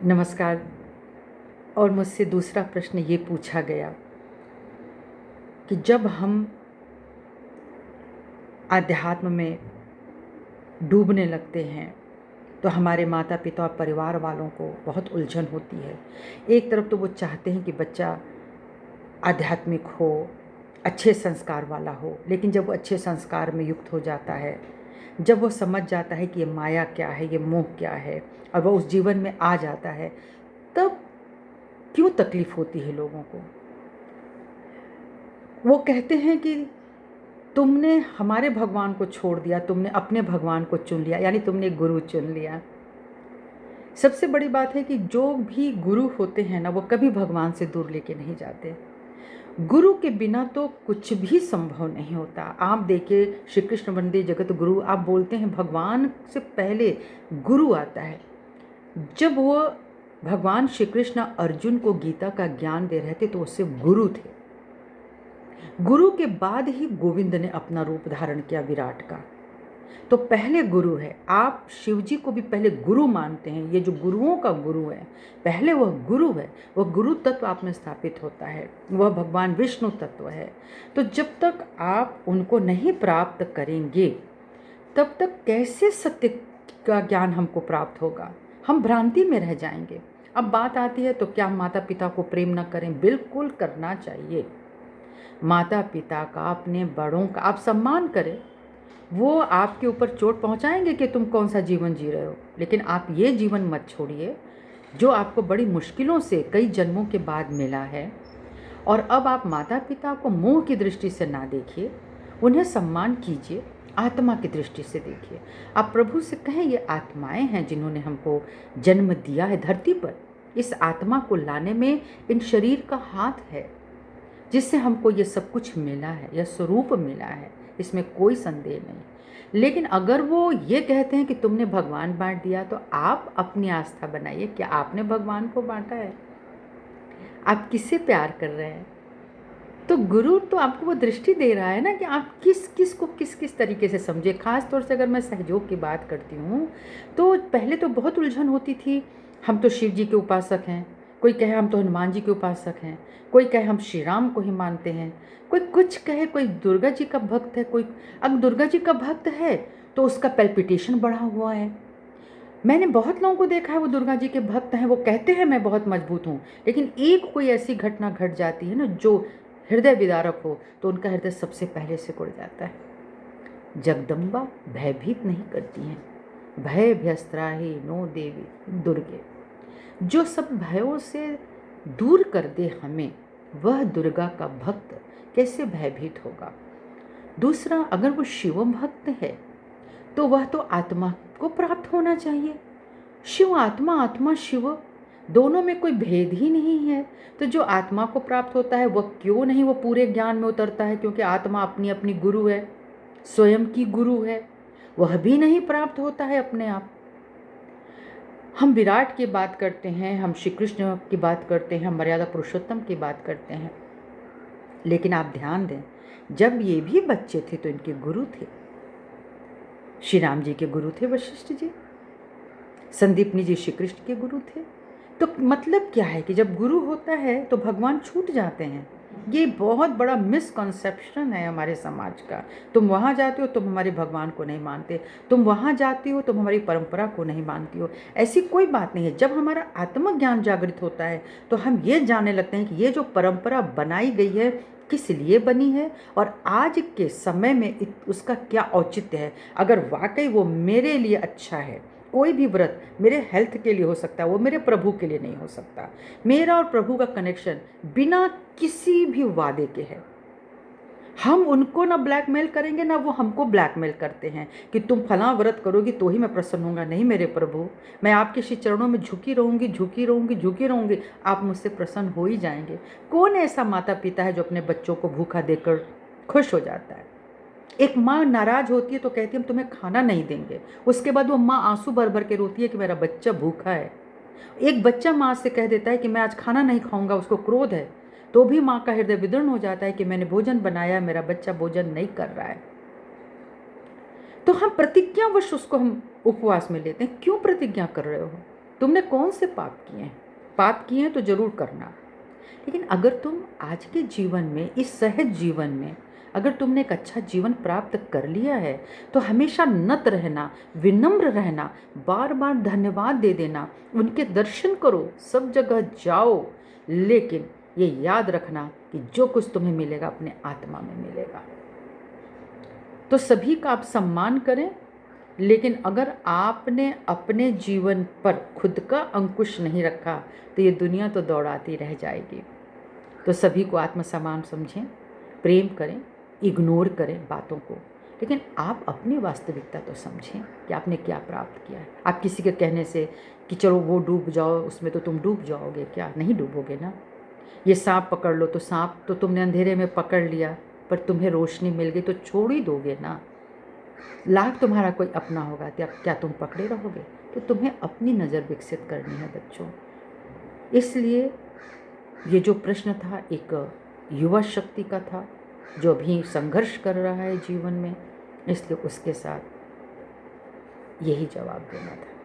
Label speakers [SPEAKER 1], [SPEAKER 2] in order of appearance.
[SPEAKER 1] नमस्कार। और मुझसे दूसरा प्रश्न ये पूछा गया कि जब हम आध्यात्म में डूबने लगते हैं तो हमारे माता पिता और परिवार वालों को बहुत उलझन होती है। एक तरफ तो वो चाहते हैं कि बच्चा आध्यात्मिक हो, अच्छे संस्कार वाला हो, लेकिन जब वो अच्छे संस्कार में युक्त हो जाता है, जब वो समझ जाता है कि ये माया क्या है, ये मोह क्या है, और वह उस जीवन में आ जाता है, तब क्यों तकलीफ़ होती है लोगों को। वो कहते हैं कि तुमने हमारे भगवान को छोड़ दिया, तुमने अपने भगवान को चुन लिया, यानी तुमने एक गुरु चुन लिया। सबसे बड़ी बात है कि जो भी गुरु होते हैं ना, वो कभी भगवान से दूर लेके नहीं जाते। गुरु के बिना तो कुछ भी संभव नहीं होता। आप देखिए, श्री कृष्ण वंदे जगत गुरु, आप बोलते हैं भगवान से पहले गुरु आता है। जब वो भगवान श्री कृष्ण अर्जुन को गीता का ज्ञान दे रहे थे तो उससे गुरु थे। गुरु के बाद ही गोविंद ने अपना रूप धारण किया विराट का। तो पहले गुरु है। आप शिव जी को भी पहले गुरु मानते हैं। ये जो गुरुओं का गुरु है, पहले वह गुरु है। वह गुरु तत्व आप में स्थापित होता है, वह भगवान विष्णु तत्व है। तो जब तक आप उनको नहीं प्राप्त करेंगे, तब तक कैसे सत्य का ज्ञान हमको प्राप्त होगा। हम भ्रांति में रह जाएंगे। अब बात आती है, तो क्या माता पिता को प्रेम न करें? बिल्कुल करना चाहिए। माता पिता का, अपने बड़ों का आप सम्मान करें। वो आपके ऊपर चोट पहुंचाएंगे कि तुम कौन सा जीवन जी रहे हो, लेकिन आप ये जीवन मत छोड़िए जो आपको बड़ी मुश्किलों से कई जन्मों के बाद मिला है। और अब आप माता पिता को मोह की दृष्टि से ना देखिए, उन्हें सम्मान कीजिए, आत्मा की दृष्टि से देखिए। आप प्रभु से कहें, ये आत्माएं हैं जिन्होंने हमको जन्म दिया है धरती पर। इस आत्मा को लाने में इन शरीर का हाथ है, जिससे हमको ये सब कुछ मिला है, यह स्वरूप मिला है, इसमें कोई संदेह नहीं। लेकिन अगर वो ये कहते हैं कि तुमने भगवान बांट दिया, तो आप अपनी आस्था बनाइए। क्या आपने भगवान को बांटा है? आप किससे प्यार कर रहे हैं? तो गुरु तो आपको वो दृष्टि दे रहा है ना कि आप किस किस को किस किस तरीके से समझे। खास तौर से अगर मैं सहयोग की बात करती हूँ, तो पहले तो बहुत उलझन होती थी। हम तो शिव जी के उपासक हैं, कोई कहे हम तो हनुमान जी के उपासक हैं, कोई कहे हम श्री राम को ही मानते हैं, कोई कुछ कहे, कोई दुर्गा जी का भक्त है, कोई अब दुर्गा जी का भक्त है तो उसका पैल्पिटेशन बढ़ा हुआ है। मैंने बहुत लोगों को देखा है, वो दुर्गा जी के भक्त हैं, वो कहते हैं मैं बहुत मजबूत हूँ, लेकिन एक कोई ऐसी घटना घट जाती है ना जो हृदय विदारक हो, तो उनका हृदय सबसे पहले सिकुड़ जाता है। जगदम्बा भयभीत नहीं करती हैं। भय भयस्त्राहि नो देवी दुर्गे। जो सब भयों से दूर कर दे हमें, वह दुर्गा का भक्त कैसे भयभीत होगा। दूसरा, अगर वो शिव भक्त है तो वह तो आत्मा को प्राप्त होना चाहिए। शिव आत्मा, आत्मा शिव, दोनों में कोई भेद ही नहीं है। तो जो आत्मा को प्राप्त होता है वह क्यों नहीं वो पूरे ज्ञान में उतरता है? क्योंकि आत्मा अपनी अपनी गुरु है, स्वयं की गुरु है, वह भी नहीं प्राप्त होता है अपने आप। हम विराट की बात करते हैं, हम श्री कृष्ण की बात करते हैं, हम मर्यादा पुरुषोत्तम की बात करते हैं, लेकिन आप ध्यान दें, जब ये भी बच्चे थे तो इनके गुरु थे। श्री राम जी के गुरु थे वशिष्ठ जी, संदीपनी जी श्री कृष्ण के गुरु थे। तो मतलब क्या है कि जब गुरु होता है तो भगवान छूट जाते हैं। ये बहुत बड़ा मिसकॉन्सेप्शन है हमारे समाज का। तुम वहाँ जाते हो, तुम हमारे भगवान को नहीं मानते, तुम वहाँ जाती हो, तुम हमारी परंपरा को नहीं मानती हो। ऐसी कोई बात नहीं है। जब हमारा आत्मज्ञान जागृत होता है तो हम ये जानने लगते हैं कि ये जो परंपरा बनाई गई है किस लिए बनी है और आज के समय में उसका क्या औचित्य है। अगर वाकई वो मेरे लिए अच्छा है, कोई भी व्रत मेरे हेल्थ के लिए हो सकता है, वो मेरे प्रभु के लिए नहीं हो सकता। मेरा और प्रभु का कनेक्शन बिना किसी भी वादे के है। हम उनको ना ब्लैकमेल करेंगे, ना वो हमको ब्लैकमेल करते हैं कि तुम फलां व्रत करोगी तो ही मैं प्रसन्न होऊंगा। नहीं मेरे प्रभु, मैं आपके श्री चरणों में झुकी रहूंगी, झुकी रहूंगी, झुकी रहूंगी, आप मुझसे प्रसन्न हो ही जाएंगे। कौन ऐसा माता पिता है जो अपने बच्चों को भूखा देकर खुश हो जाता है? एक माँ नाराज होती है तो कहती है हम तुम्हें खाना नहीं देंगे, उसके बाद वो माँ आंसू भर भर के रोती है कि मेरा बच्चा भूखा है। एक बच्चा माँ से कह देता है कि मैं आज खाना नहीं खाऊंगा, उसको क्रोध है, तो भी माँ का हृदय विदीर्ण हो जाता है कि मैंने भोजन बनाया, मेरा बच्चा भोजन नहीं कर रहा है। तो हम प्रतिज्ञावश उसको हम उपवास में लेते हैं। क्यों प्रतिज्ञा कर रहे हो? तुमने कौन से पाप किए हैं? पाप किए हैं तो ज़रूर करना, लेकिन अगर तुम आज के जीवन में, इस सहज जीवन में, अगर तुमने एक अच्छा जीवन प्राप्त कर लिया है तो हमेशा नत रहना, विनम्र रहना, बार बार धन्यवाद दे देना, उनके दर्शन करो, सब जगह जाओ, लेकिन ये याद रखना कि जो कुछ तुम्हें मिलेगा अपने आत्मा में मिलेगा। तो सभी का आप सम्मान करें, लेकिन अगर आपने अपने जीवन पर खुद का अंकुश नहीं रखा तो ये दुनिया तो दौड़ाती रह जाएगी। तो सभी को आत्मसम्मान समझें, प्रेम करें, इग्नोर करें बातों को, लेकिन आप अपनी वास्तविकता तो समझें कि आपने क्या प्राप्त किया है। आप किसी के कहने से कि चलो वो डूब जाओ, उसमें तो तुम डूब जाओगे क्या? नहीं डूबोगे ना। ये सांप पकड़ लो, तो सांप तो तुमने अंधेरे में पकड़ लिया, पर तुम्हें रोशनी मिल गई तो छोड़ ही दोगे ना। लाख तुम्हारा कोई अपना होगा तो क्या तुम पकड़े रहोगे? तो तुम्हें अपनी नज़र विकसित करनी है बच्चों। इसलिए ये जो प्रश्न था एक युवा शक्ति का था जो अभी संघर्ष कर रहा है जीवन में, इसलिए उसके साथ यही जवाब देना था।